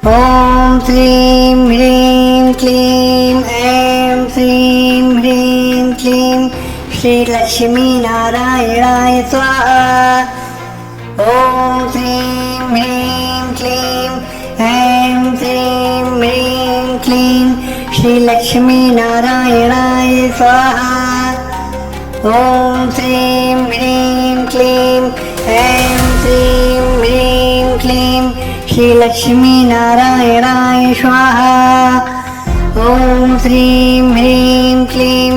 ॐ श्रीं ह्रीं क्लीं ऐं श्रीं ह्रीं क्लीं श्रीलक्ष्मीनारायणाय स्वाहा। ॐ श्रीं ह्रीं क्लीं ऐं श्रीं ह्रीं क्लीं श्रीलक्ष्मीनारायणाय स्वाहा। ॐ श्रीं ह्रीं क्लीं ऐं श्रीं ह्रीं क्लीं श्रीलक्ष्मीनारायणाय स्वाहा। ॐ श्रीं ह्रीं क्लीं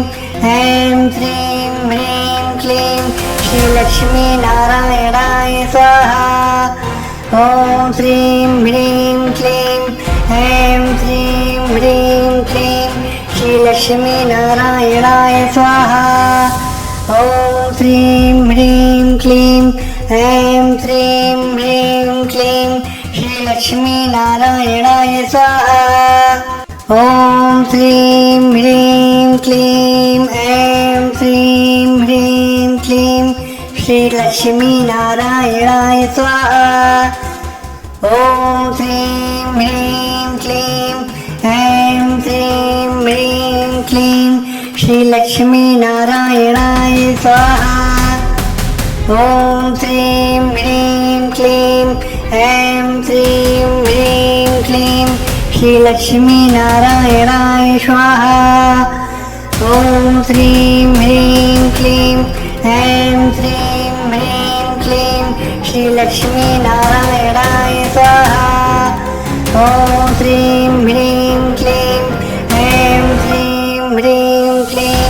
ऐं श्रीं ह्रीं क्लीं श्रीलक्ष्मीनारायणाय स्वाहा। ॐ श्रीं ह्रीं क्लीं ऐं श्रीं ह्रीं क्लीं श्रीलक्ष्मीनारायणाय स्वाहा। ॐ श्रीं ह्रीं क्लीं ऐं श्रीं ह्रीं क्लीं श्रीलक्ष्मीनारायणाय स्वाहा। ॐ श्रीं ह्रीं क्लीं ऐं श्रीं ह्रीं क्लीं श्रीलक्ष्मीनारायणाय स्वाहा। ॐ श्रीं ह्रीं क्लीं ऐं श्रीं ह्रीं क्लीं श्रीलक्ष्मीनारायणाय स्वाहा। ॐ श्रीं ह्रीं क्लीं ऐं श्रीं ह्रीं क्लीं श्रीलक्ष्मीनारायणाय स्वाहा। ॐ श्रीं ह्रीं क्लीं ऐं श्रीं ह्रीं क्लीं श्रीलक्ष्मीनारायणाय स्वाहा। ॐ श्रीं ह्रीं क्लीं ऐं श्रीं ह्रीं क्लीं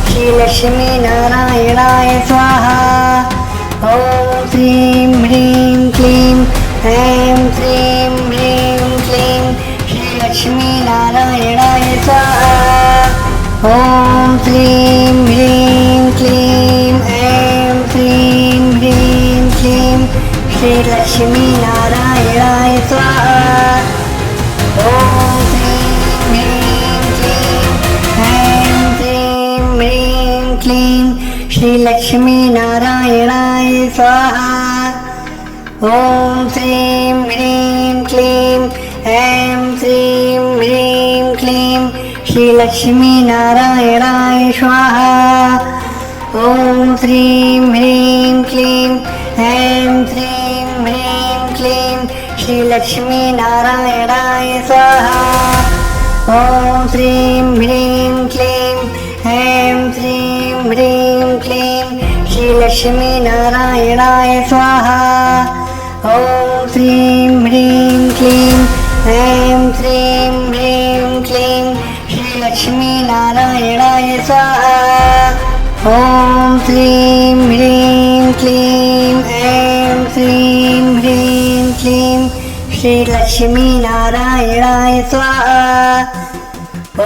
श्रीलक्ष्मीनारायणाय स्वाहा। ॐ श्रीं ह्रीं क्लीं ऐं श्रीं ह्रीं क्लीं श्रीलक्ष्मीनारायणाय स्वाहा। ॐ श्रीं ह्रीं क्लीं ऐं श्रीं ह्रीं क्लीं श्रीलक्ष्मीनारायणाय स्वाहा। ॐ श्रीं ह्रीं क्लीं ऐं श्रीं ह्रीं क्लीं श्रीलक्ष्मीनारायणाय स्वाहा। ॐ श्रीं ह्रीं क्लीं ऐं श्रीं ह्रीं क्लीं श्रीलक्ष्मीनारायणाय स्वाहा। ॐ श्रीं ह्रीं क्लीं ऐं श्रीं ह्रीं क्लीं श्रीलक्ष्मीनारायणाय स्वाहा। ॐ श्रीं ह्रीं क्लीं ऐं श्रीं ह्रीं क्लीं श्रीलक्ष्मीनारायणाय स्वाहा। ॐ श्रीं ह्रीं क्लीं ऐं श्रीं ह्रीं क्लीं श्रीलक्ष्मीनारायणाय स्वाहा। ॐ श्रीं ह्रीं क्लीं ऐं श्रीं ह्रीं क्लीं श्रीलक्ष्मीनारायणाय स्वाहा। ॐ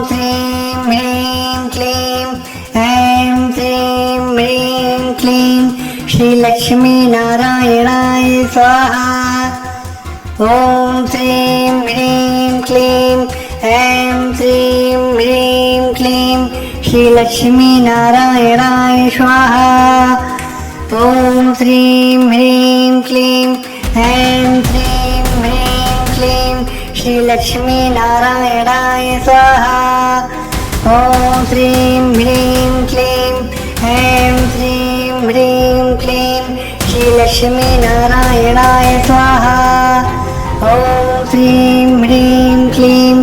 श्रीं ह्रीं क्लीं ऐं श्रीं ह्रीं क्लीं श्रीलक्ष्मीनारायणाय स्वाहा। ॐ श्रीं ह्रीं क्लीं ऐं श्रीं ह्रीं क्लीं श्रीलक्ष्मीनारायणाय स्वाहा। ॐ श्रीं ह्रीं क्लीं ऐं श्रीं ह्रीं क्लीं श्रीलक्ष्मीनारायणाय स्वाहा। ॐ श्रीं ह्रीं क्लीं ऐं श्रीं ह्रीं क्लीं श्रीलक्ष्मीनारायणाय स्वाहा। ॐ श्रीं ह्रीं क्लीं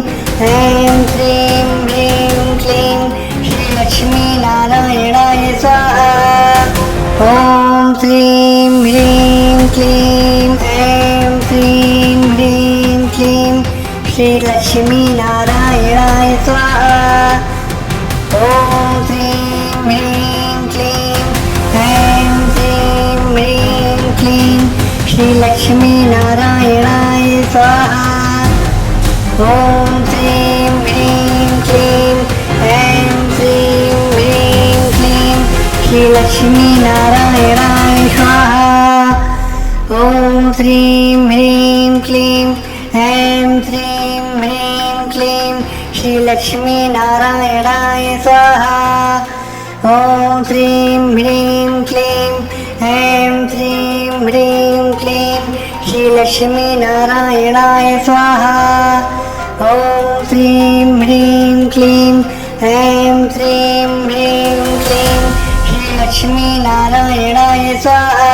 ऐं श्रीं ह्रीं क्लीं श्रीलक्ष्मीनारायणाय स्वाहा। ॐ श्रीं ह्रीं क्लीं ऐं श्रीं ह्रीं क्लीं श्रीलक्ष्मीनारायणाय स्वाहा। ॐ श्रीं ह्रीं क्लीं ऐं श्रीं ह्रीं क्लीं श्रीलक्ष्मीनारायणाय स्वाहा। ॐ श्रीं ह्रीं क्लीं ऐं श्रीं ह्रीं क्लीं श्रीलक्ष्मीनारायणाय स्वाहा। ॐ श्रीं ह्रीं क्लीं ऐं श्रीं ह्रीं क्लीं श्रीलक्ष्मीनारायणाय स्वाहा। ॐ श्रीं ह्रीं क्लीं ऐं श्रीं ह्रीं क्लीं श्रीलक्ष्मीनारायणाय स्वाहा। ॐ श्रीं ह्रीं क्लीं ऐं श्रीं ह्रीं क्लीं श्रीलक्ष्मीनारायणाय स्वाहा।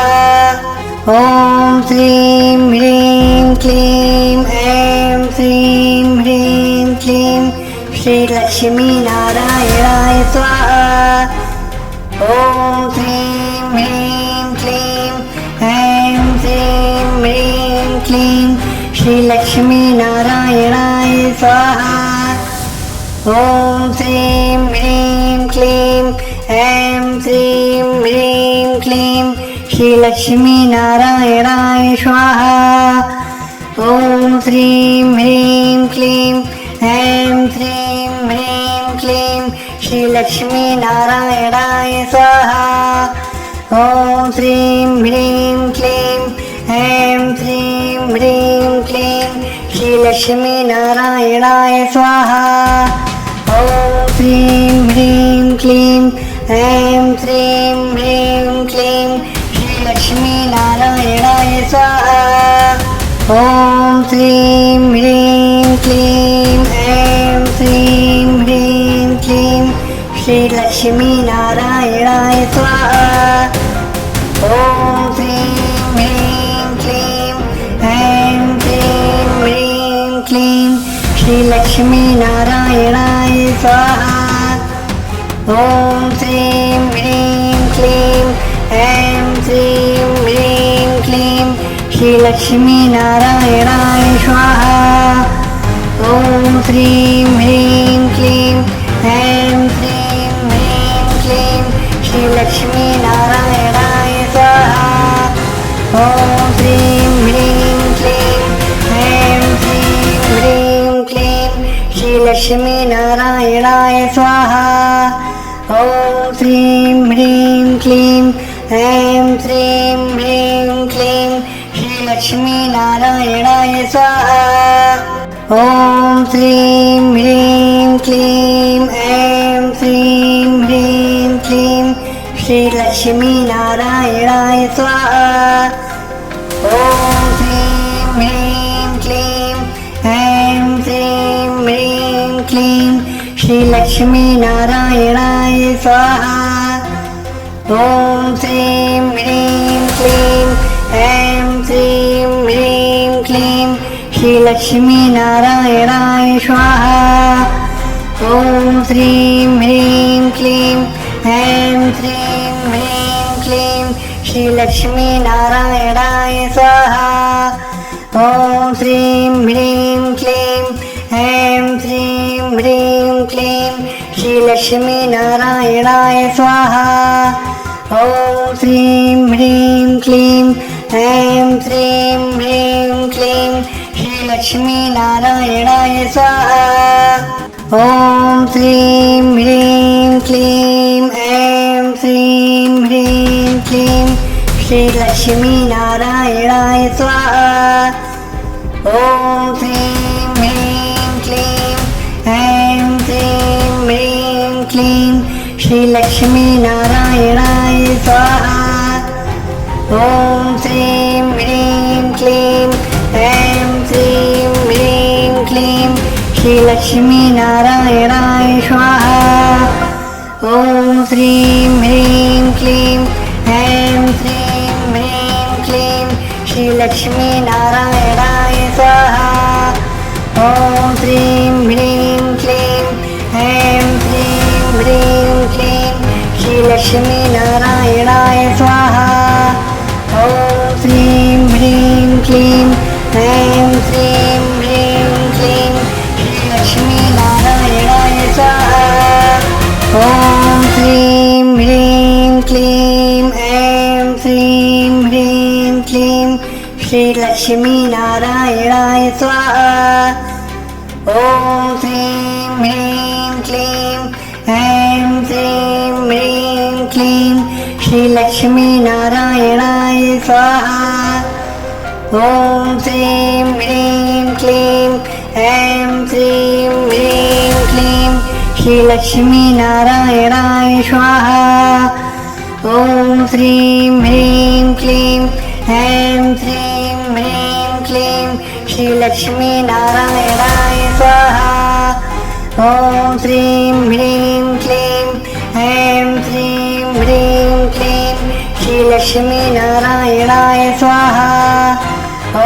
ॐ श्रीं ह्रीं क्लीं ऐं श्रीं ह्रीं क्लीं श्रीलक्ष्मीनारायणाय स्वाहा। ॐ श्रीं ह्रीं क्लीं ऐं श्रीं ह्रीं क्लीं श्रीलक्ष्मीनारायणाय स्वाहा। ॐ श्रीं ह्रीं क्लीं ऐं श्रीं ह्रीं क्लीं श्रीलक्ष्मीनारायणाय स्वाहा। ॐ श्रीं ह्रीं क्लीं ऐं श्रीं ह्रीं क्लीं श्रीलक्ष्मीनारायणाय स्वाहा। ॐ श्रीं ह्रीं क्लीं ऐं श्रीं ह्रीं क्लीं श्रीलक्ष्मीनारायणाय स्वाहा। ॐ श्रीं ह्रीं क्लीं ऐं श्रीं ह्रीं क्लीं श्रीलक्ष्मीनारायणाय स्वाहा। ॐ श्रीं ह्रीं क्लीं ऐं श्रीं ह्रीं क्लीं श्रीलक्ष्मीनारायणाय स्वाहा। ॐ श्रीं ह्रीं क्लीं ऐं श्रीं ह्रीं क्लीं श्रीलक्ष्मीनारायणाय स्वाहा। ॐ श्रीं ह्रीं क्लीं ऐं श्रीं ह्रीं क्लीं श्रीलक्ष्मीनारायणाय स्वाहा। ॐ श्रीं ह्रीं क्लीं ऐं श्रीं ह्रीं क्लीं श्रीलक्ष्मीनारायणाय स्वाहा। ॐ श्रीं ह्रीं क्लीं ऐं श्रीं ह्रीं क्लीं श्रीलक्ष्मीनारायणाय स्वाहा। ॐ श्रीं ह्रीं क्लीं ऐं श्रीं ह्रीं क्लीं श्रीलक्ष्मीनारायणाय स्वाहा। ॐ श्रीं ह्रीं क्लीं ऐं श्रीं ह्रीं क्लीं श्रीलक्ष्मीनारायणाय स्वाहा। ॐ श्रीं ह्रीं क्लीं ऐं श्रीं ह्रीं क्लीं श्रीलक्ष्मीनारायणाय स्वाहा। ॐ श्रीं ह्रीं क्लीं ऐं श्रीं ह्रीं क्लीं श्रीलक्ष्मीनारायणाय स्वाहा। ॐ श्रीं ह्रीं क्लीं ऐं श्रीं ह्रीं क्लीं श्रीलक्ष्मीनारायणाय स्वाहा। ॐ श्रीं ह्रीं क्लीं ऐं श्रीं ह्रीं क्लीं श्रीलक्ष्मीनारायणाय स्वाहा। ॐ श्रीं ह्रीं क्लीं ऐं श्रीं ह्रीं क्लीं श्रीलक्ष्मीनारायणाय स्वाहा। ॐ श्रीं ह्रीं क्लीं ऐं श्रीं ह्रीं क्लीं श्रीलक्ष्मीनारायणाय स्वाहा। ॐ श्रीं ह्रीं क्लीं ऐं श्रीं ह्रीं क्लीं श्रीलक्ष्मीनारायणाय स्वाहा। ॐ श्रीं ह्रीं क्लीं ऐं श्रीं ह्रीं क्लीं श्रीलक्ष्मीनारायणाय स्वाहा। ॐ श्रीं ह्रीं क्लीं ऐं श्रीं ह्रीं क्लीं श्रीलक्ष्मीनारायणाय स्वाहा। ॐ श्रीं ह्रीं क्लीं ऐं श्रीं ह्रीं क्लीं श्रीलक्ष्मीनारायणाय स्वाहा। ॐ श्रीं ह्रीं क्लीं ऐं श्रीं ह्रीं क्लीं श्रीलक्ष्मीनारायणाय स्वाहा। ॐ श्रीं ह्रीं क्लीं ऐं श्रीं ह्रीं क्लीं श्रीलक्ष्मीनारायणाय स्वाहा। ॐ श्रीं ह्रीं क्लीं ऐं श्रीं ह्रीं क्लीं श्रीलक्ष्मीनारायणाय स्वाहा। ॐ श्रीं ह्रीं क्लीं ऐं श्रीं ह्रीं क्लीं श्रीलक्ष्मीनारायणाय स्वाहा। ॐ श्रीं ह्रीं क्लीं ऐं श्रीं ह्रीं श्रीलक्ष्मीनारायणाय स्वाहा। ॐ श्रीं ह्रीं क्लीं ऐं श्रीं ह्रीं क्लीं श्रीलक्ष्मीनारायणाय स्वाहा। ॐ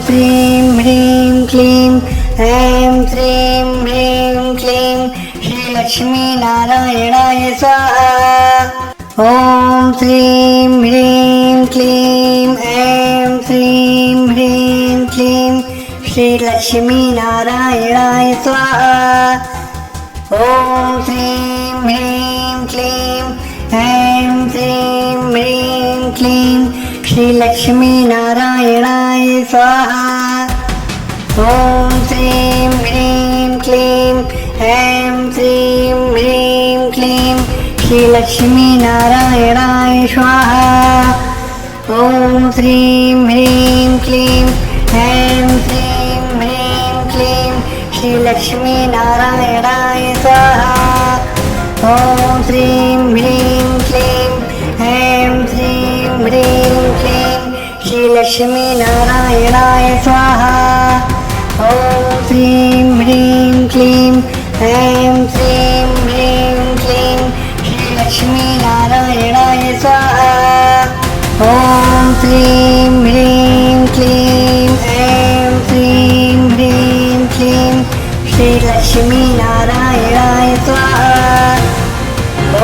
श्रीं ह्रीं क्लीं ऐं श्रीं ह्रीं क्लीं श्रीलक्ष्मीनारायणाय स्वाहा। ॐ श्रीं ह्रीं क्लीं ऐं श्रीं ह्रीं क्लीं श्रीलक्ष्मीनारायणाय स्वाहा। ॐ श्रीं ह्रीं क्लीं ऐं श्रीं ह्रीं क्लीं श्रीलक्ष्मीनारायणाय स्वाहा। ॐ श्रीं ह्रीं क्लीं ऐं श्रीं ह्रीं क्लीं श्रीलक्ष्मीनारायणाय स्वाहा। ॐ श्रीं ह्रीं क्लीं ऐं श्रीं ह्रीं क्लीं श्रीलक्ष्मीनारायणाय स्वाहा। ॐ श्रीं ह्रीं क्लीं ऐं श्रीं ह्रीं क्लीं श्रीलक्ष्मीनारायणाय स्वाहा। ॐ श्रीं ह्रीं क्लीं ऐं श्रीं ह्रीं क्लीं श्रीलक्ष्मीनारायणाय स्वाहा। ॐ श्रीं ह्रीं क्लीं ऐं श्रीं ह्रीं क्लीं श्रीलक्ष्मीनारायणाय स्वाहा। ॐ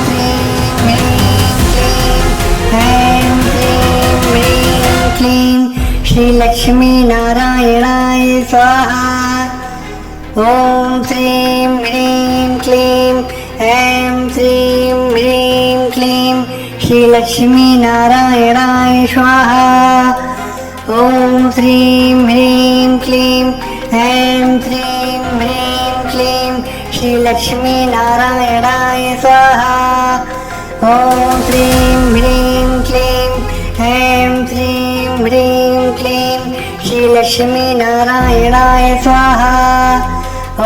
श्रीं ह्रीं क्लीं ऐं श्रीं ह्रीं क्लीं श्रीलक्ष्मीनारायणाय स्वाहा। ॐ श्रीं ह्रीं क्लीं ऐं श्रीं ह्रीं क्लीं श्रीलक्ष्मीनारायणाय स्वाहा। ॐ श्रीं ह्रीं क्लीं ऐं श्रीं ह्रीं क्लीं श्रीलक्ष्मीनारायणाय स्वाहा। ॐ श्रीं ह्रीं क्लीं ऐं श्रीं ह्रीं क्लीं श्रीलक्ष्मीनारायणाय स्वाहा। ॐ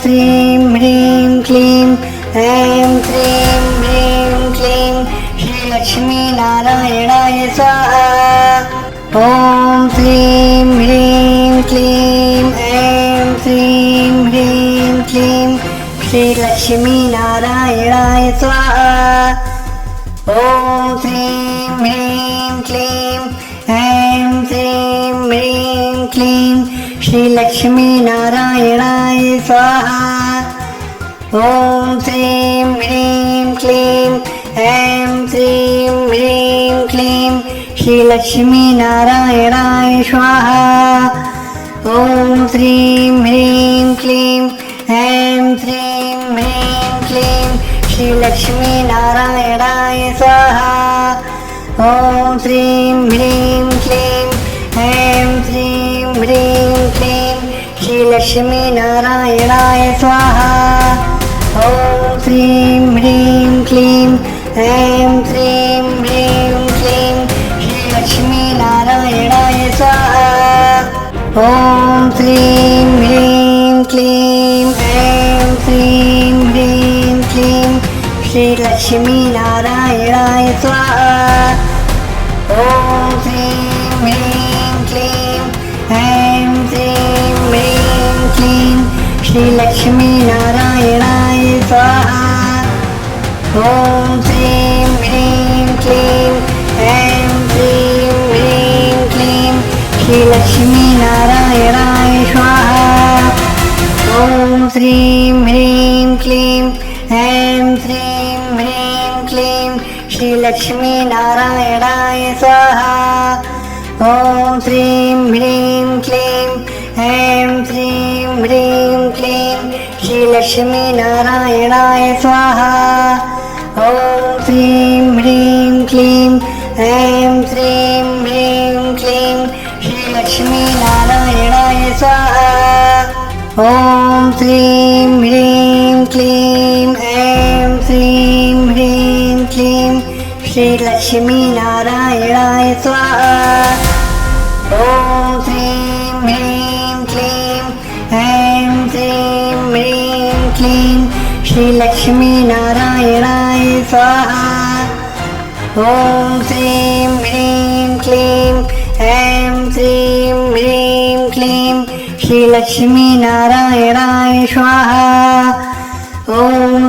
श्रीं ह्रीं क्लीं ऐं श्रीं ह्रीं क्लीं श्रीलक्ष्मीनारायणाय स्वाहा। ॐ श्रीं ह्रीं क्लीं ऐं श्रीं ह्रीं क्लीं श्रीलक्ष्मीनारायणाय स्वाहा। ॐ श्रीं ह्रीं क्लीं ऐं श्रीं ह्रीं क्लीं श्रीलक्ष्मीनारायणाय स्वाहा। ॐ श्रीं ह्रीं क्लीं ऐं श्रीं ह्रीं क्लीं श्रीलक्ष्मीनारायणाय स्वाहा। ॐ श्रीं ह्रीं क्लीं ऐं श्रीं ह्रीं क्लीं श्रीलक्ष्मीनारायणाय स्वाहा। ॐ श्रीं ह्रीं क्लीं ऐं श्रीं ह्रीं क्लीं श्रीलक्ष्मीनारायणाय स्वाहा। ॐ श्रीं ह्रीं क्लीं ऐं श्रीं ह्रीं क्लीं श्रीलक्ष्मीनारायणाय स्वाहा। ॐ श्रीं ह्रीं क्लीं ऐं श्रीं ह्रीं क्लीं श्रीलक्ष्मीनारायणाय स्वाहा। ॐ श्रीं ह्रीं क्लीं ऐं श्रीं ह्रीं क्लीं श्रीलक्ष्मीनारायणाय स्वाहा। ॐ श्रीं ह्रीं क्लीं ऐं श्रीं ह्रीं क्लीं श्रीलक्ष्मीनारायणाय स्वाहा। ॐ श्रीं ह्रीं क्लीं ऐं श्रीं ह्रीं क्लीं श्रीलक्ष्मीनारायणाय स्वाहा। ॐ श्रीं ह्रीं क्लीं ऐं श्रीं ह्रीं क्लीं श्रीलक्ष्मीनारायणाय स्वाहा। ॐ श्रीं ह्रीं क्लीं ऐं श्रीं ह्रीं क्लीं श्रीलक्ष्मीनारायणाय स्वाहा। ॐ श्रीं ह्रीं क्लीं ऐं श्रीं ह्रीं क्लीं श्रीलक्ष्मीनारायणाय स्वाहा। ॐ श्रीं ह्रीं क्लीं ऐं श्रीं ह्रीं क्लीं श्रीलक्ष्मीनारायणाय स्वाहा। ॐ श्रीं ह्रीं क्लीं ऐं श्रीं ह्रीं क्लीं श्रीलक्ष्मीनारायणाय स्वाहा। ॐ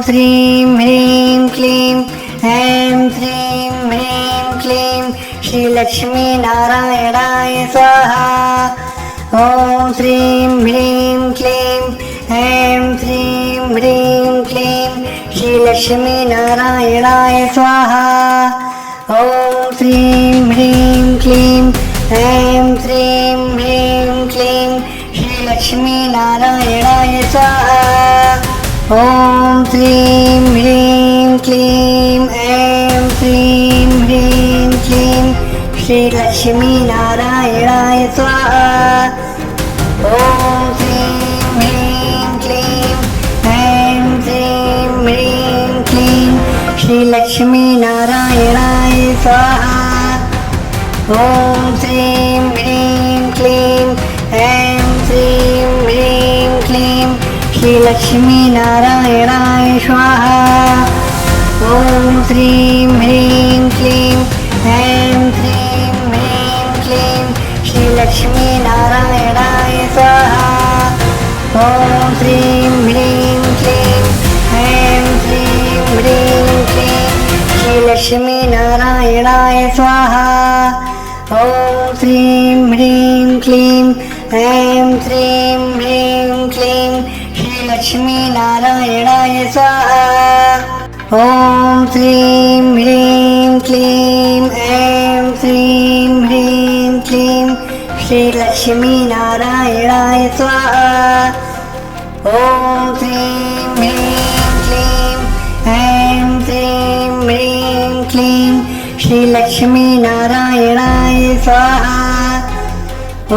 श्रीं ह्रीं क्लीं ऐं श्रीं ह्रीं क्लीं श्रीलक्ष्मीनारायणाय स्वाहा। ॐ श्रीं ह्रीं क्लीं ऐं श्रीं ह्रीं क्लीं श्रीलक्ष्मीनारायणाय स्वाहा। ॐ श्रीं ह्रीं क्लीं ऐं श्रीं ह्रीं क्लीं श्रीलक्ष्मीनारायणाय स्वाहा। ॐ श्रीं ह्रीं क्लीं ऐं श्रीं ह्रीं क्लीं श्रीलक्ष्मीनारायणाय स्वाहा। ॐ श्रीं ह्रीं क्लीं ऐं श्रीं ह्रीं क्लीं श्रीलक्ष्मीनारायणाय स्वाहा। ॐ श्रीं ह्रीं क्लीं ऐं श्रीं ह्रीं क्लीं श्रीलक्ष्मीनारायणाय स्वाहा। ॐ श्रीं ह्रीं क्लीं ऐं श्रीं ह्रीं क्लीं श्रीलक्ष्मीनारायणाय स्वाहा। ॐ श्रीं ह्रीं क्लीं ऐं श्रीं ह्रीं क्लीं श्रीलक्ष्मीनारायणाय स्वाहा। ॐ श्रीं ह्रीं क्लीं ऐं श्रीं ह्रीं क्लीं श्रीलक्ष्मीनारायणाय स्वाहा। ॐ श्रीं ह्रीं क्लीं ऐं श्रीं ह्रीं क्लीं श्रीलक्ष्मीनारायणाय स्वाहा। ॐ श्रीं ह्रीं क्लीं ऐं श्रीं ह्रीं क्लीं श्रीलक्ष्मीनारायणाय स्वाहा। ॐ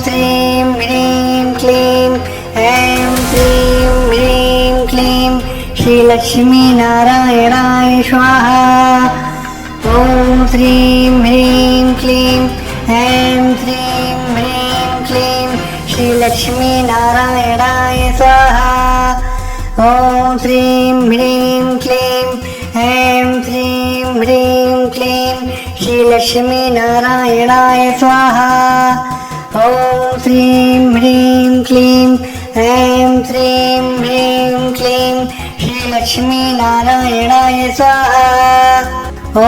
श्रीं ह्रीं क्लीं ऐं श्रीं ह्रीं क्लीं श्रीलक्ष्मीनारायणाय स्वाहा। ॐ श्रीं ह्रीं क्लीं ऐं श्रीं ह्रीं क्लीं श्रीलक्ष्मीनारायणाय स्वाहा। ॐ श्रीं ह्रीं क्लीं ऐं श्रीं ह्रीं क्लीं श्रीलक्ष्मीनारायणाय स्वाहा। ॐ श्रीं ह्रीं क्लीं ऐं श्रीं ह्रीं क्लीं श्रीलक्ष्मीनारायणाय स्वाहा। ॐ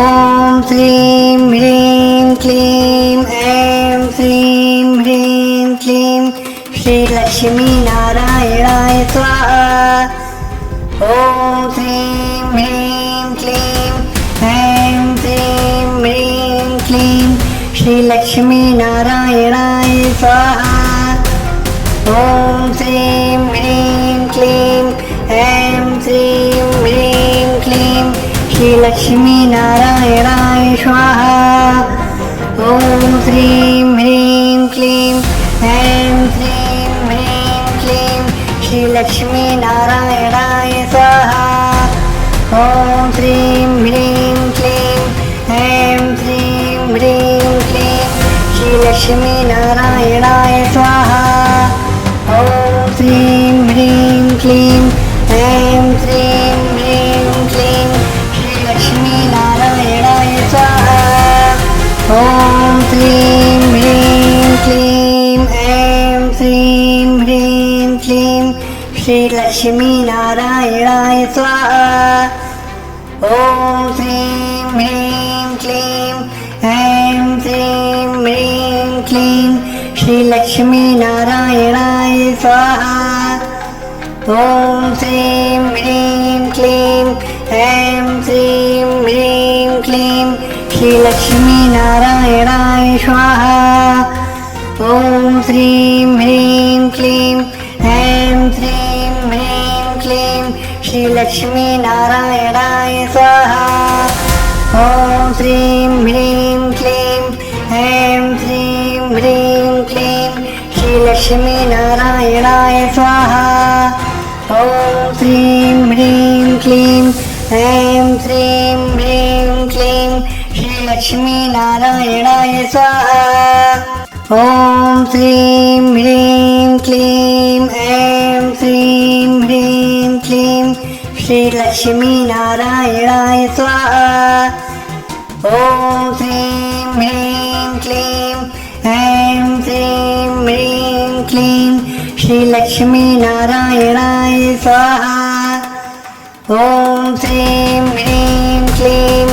श्रीं ह्रीं क्लीं ऐं श्रीं ह्रीं क्लीं श्रीलक्ष्मीनारायणाय स्वाहा। ॐ श्रीं ह्रीं क्लीं ऐं श्रीं ह्रीं क्लीं श्रीलक्ष्मीनारायणाय स्वाहा। ॐ श्रीं ह्रीं क्लीं ऐं श्रीं ह्रीं क्लीं श्रीलक्ष्मीनारायणाय स्वाहा। ॐ श्रीं ह्रीं क्लीं ऐं श्रीं ह्रीं क्लीं श्रीलक्ष्मीनारायणाय स्वाहा। ॐ श्रीं ह्रीं क्लीं ऐं श्रीं ह्रीं क्लीं श्रीलक्ष्मीनारायणाय स्वाहा। ॐ श्रीं ह्रीं क्लीं ऐं श्रीं ह्रीं क्लीं श्रीलक्ष्मीनारायणाय स्वाहा। ॐ श्रीं ह्रीं क्लीं ऐं श्रीं ह्रीं क्लीं श्रीलक्ष्मीनारायणाय स्वाहा। ॐ श्रीं ह्रीं क्लीं ऐं श्रीं ह्रीं क्लीं श्रीलक्ष्मीनारायणाय स्वाहा। ॐ श्रीं ह्रीं क्लीं ऐं श्रीं ह्रीं क्लीं श्रीलक्ष्मीनारायणाय स्वाहा। ॐ श्रीं ह्रीं क्लीं ऐं श्रीं ह्रीं क्लीं श्रीलक्ष्मीनारायणाय स्वाहा। ॐ श्रीं ह्रीं क्लीं ऐं श्रीं ह्रीं क्लीं श्रीलक्ष्मीनारायणाय स्वाहा। ॐ श्रीं ह्रीं क्लीं ऐं श्रीं ह्रीं क्लीं श्रीलक्ष्मीनारायणाय स्वाहा। ॐ श्रीं ह्रीं क्लीं ऐं श्रीं ह्रीं क्लीं श्रीलक्ष्मीनारायणाय स्वाहा। ॐ श्रीं ह्रीं क्लीं श्रीलक्ष्मीनारायणाय स्वाहा। ॐ श्रीं ह्रीं क्लीं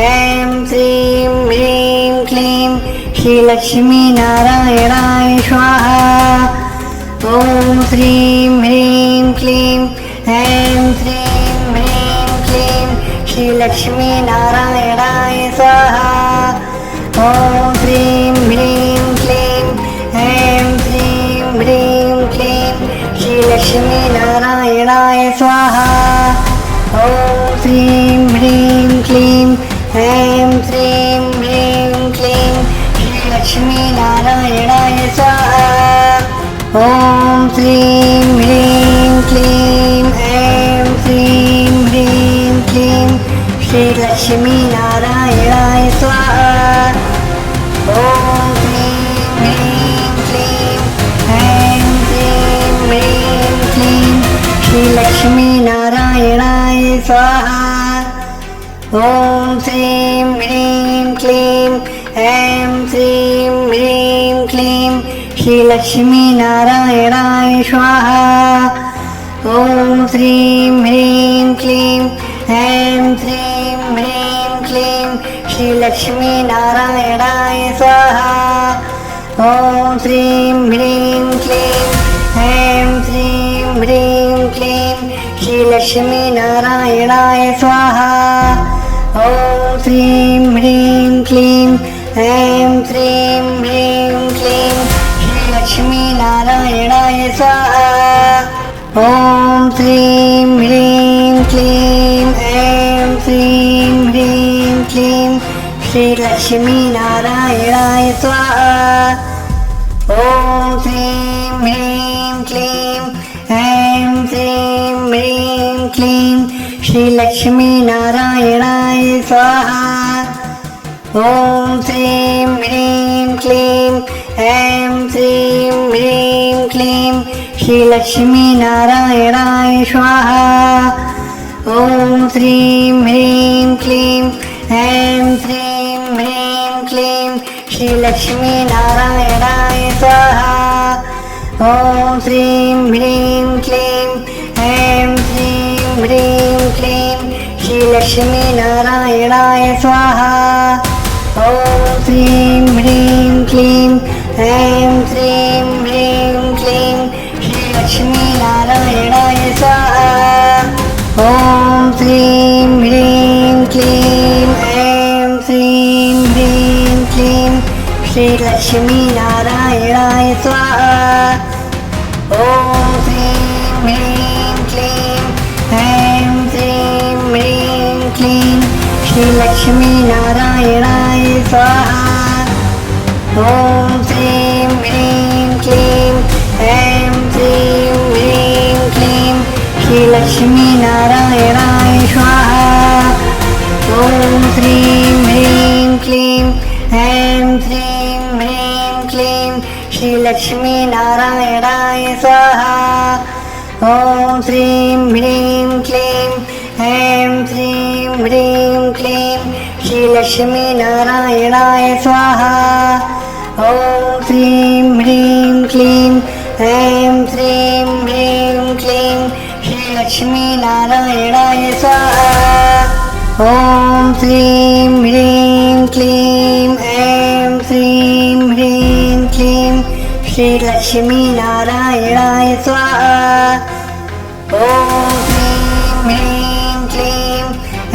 ऐं श्रीं ह्रीं क्लीं श्रीलक्ष्मीनारायणाय स्वाहा। ॐ श्रीं ह्रीं क्लीं ऐं श्रीं ह्रीं क्लीं श्रीलक्ष्मीनारायणाय स्वाहा। ॐ श्रीं ह्रीं क्लीं ऐं श्रीं ह्रीं क्लीं श्रीलक्ष्मीनारायणाय स्वाहा। ॐ श्रीं ह्रीं क्लीं ऐं श्रीं ह्रीं क्लीं श्रीलक्ष्मीनारायणाय स्वाहा। ॐ श्रीं ह्रीं क्लीं ऐं श्रीं ह्रीं क्लीं श्रीलक्ष्मीनारायणाय स्वाहा। ॐ श्रीं ह्रीं क्लीं ऐं श्रीं ह्रीं क्लीं श्रीलक्ष्मीनारायणाय स्वाहा। ॐ श्रीं ह्रीं क्लीं ऐं श्रीं ह्रीं क्लीं श्रीलक्ष्मीनारायणाय स्वाहा। ॐ श्रीं ह्रीं क्लीं ऐं श्रीं ह्रीं क्लीं श्रीलक्ष्मीनारायणाय स्वाहा। ॐ श्रीं ह्रीं क्लीं ऐं श्रीं ह्रीं क्लीं श्रीलक्ष्मीनारायणाय स्वाहा। ॐ श्रीं ह्रीं क्लीं ऐं श्रीं ह्रीं क्लीं श्रीलक्ष्मीनारायणाय स्वाहा। ॐ श्रीं ह्रीं क्लीं ऐं श्रीं ह्रीं क्लीं श्रीलक्ष्मीनारायणाय स्वाहा। ॐ श्रीं ह्रीं क्लीं ऐं श्रीं ह्रीं क्लीं श्रीलक्ष्मीनारायणाय स्वाहा। ॐ श्रीं ह्रीं क्लीं ऐं श्रीं ह्रीं क्लीं श्रीलक्ष्मीनारायणाय स्वाहा। ॐ श्रीं ह्रीं क्लीं ऐं श्रीं ह्रीं क्लीं श्रीलक्ष्मीनारायणाय स्वाहा। ॐ श्रीं ह्रीं क्लीं ऐं श्रीं ह्रीं क्लीं श्रीलक्ष्मीनारायणाय स्वाहा। ॐ श्रीं ह्रीं क्लीं ऐं श्रीं ह्रीं क्लीं श्रीलक्ष्मीनारायणाय स्वाहा। ॐ श्रीं ह्रीं क्लीं ऐं श्रीं ह्रीं क्लीं श्रीलक्ष्मीनारायणाय स्वाहा। ॐ श्रीं ह्रीं क्लीं ऐं श्रीं ह्रीं क्लीं श्रीलक्ष्मीनारायणाय स्वाहा। ॐ श्रीं ह्रीं क्लीं ऐं श्रीं ह्रीं क्लीं श्रीलक्ष्मीनारायणाय स्वाहा। ॐ श्रीं ह्रीं क्लीं ऐं श्रीं ह्रीं क्लीं श्रीलक्ष्मीनारायणाय स्वाहा। ॐ श्रीं ह्रीं क्लीं ऐं श्रीं ह्रीं क्लीं श्रीलक्ष्मीनारायणाय स्वाहा। ॐ श्रीं ह्रीं क्लीं ऐं श्रीं ह्रीं क्लीं श्रीलक्ष्मीनारायणाय स्वाहा। ॐ श्रीं ह्रीं क्लीं ऐं श्रीं ह्रीं क्लीं श्रीलक्ष्मीनारायणाय स्वाहा। ॐ श्रीं ह्रीं क्लीं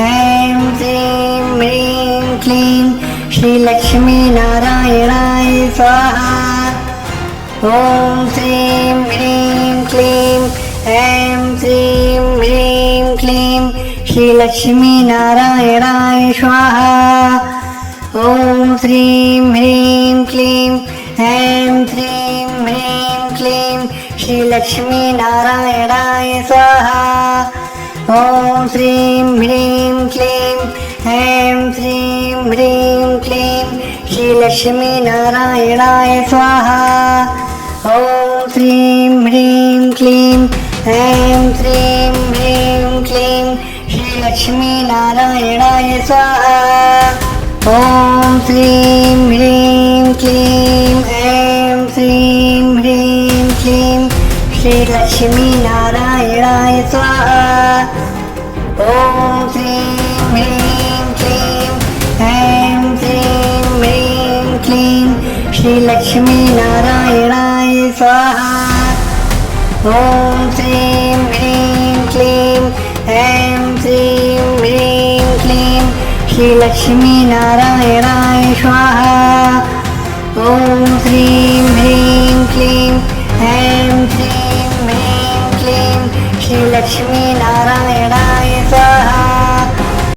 ऐं श्रीं ह्रीं क्लीं श्रीलक्ष्मीनारायणाय स्वाहा। ॐ श्रीं ह्रीं क्लीं ऐं श्रीं ह्रीं क्लीं श्रीलक्ष्मीनारायणाय स्वाहा। ॐ श्रीं ह्रीं क्लीं ऐं श्रीं ह्रीं क्लीं श्रीलक्ष्मीनारायणाय स्वाहा। ॐ श्रीं ह्रीं क्लीं ऐं श्रीं ह्रीं क्लीं श्रीलक्ष्मीनारायणाय स्वाहा। ॐ श्रीं ह्रीं क्लीं ऐं श्रीं ह्रीं क्लीं श्रीलक्ष्मीनारायणाय स्वाहा। ॐ श्रीं ह्रीं क्लीं ऐं श्रीं ह्रीं क्लीं श्रीलक्ष्मीनारायणाय स्वाहा। ॐ श्रीं ह्रीं क्लीं ऐं श्रीं ह्रीं क्लीं श्रीलक्ष्मीनारायणाय स्वाहा। ॐ श्रीं ह्रीं क्लीं ऐं श्रीं ह्रीं क्लीं श्रीलक्ष्मीनारायणाय स्वाहा। ॐ श्रीं ह्रीं क्लीं ऐं श्रीं ह्रीं क्लीं श्रीलक्ष्मीनारायणाय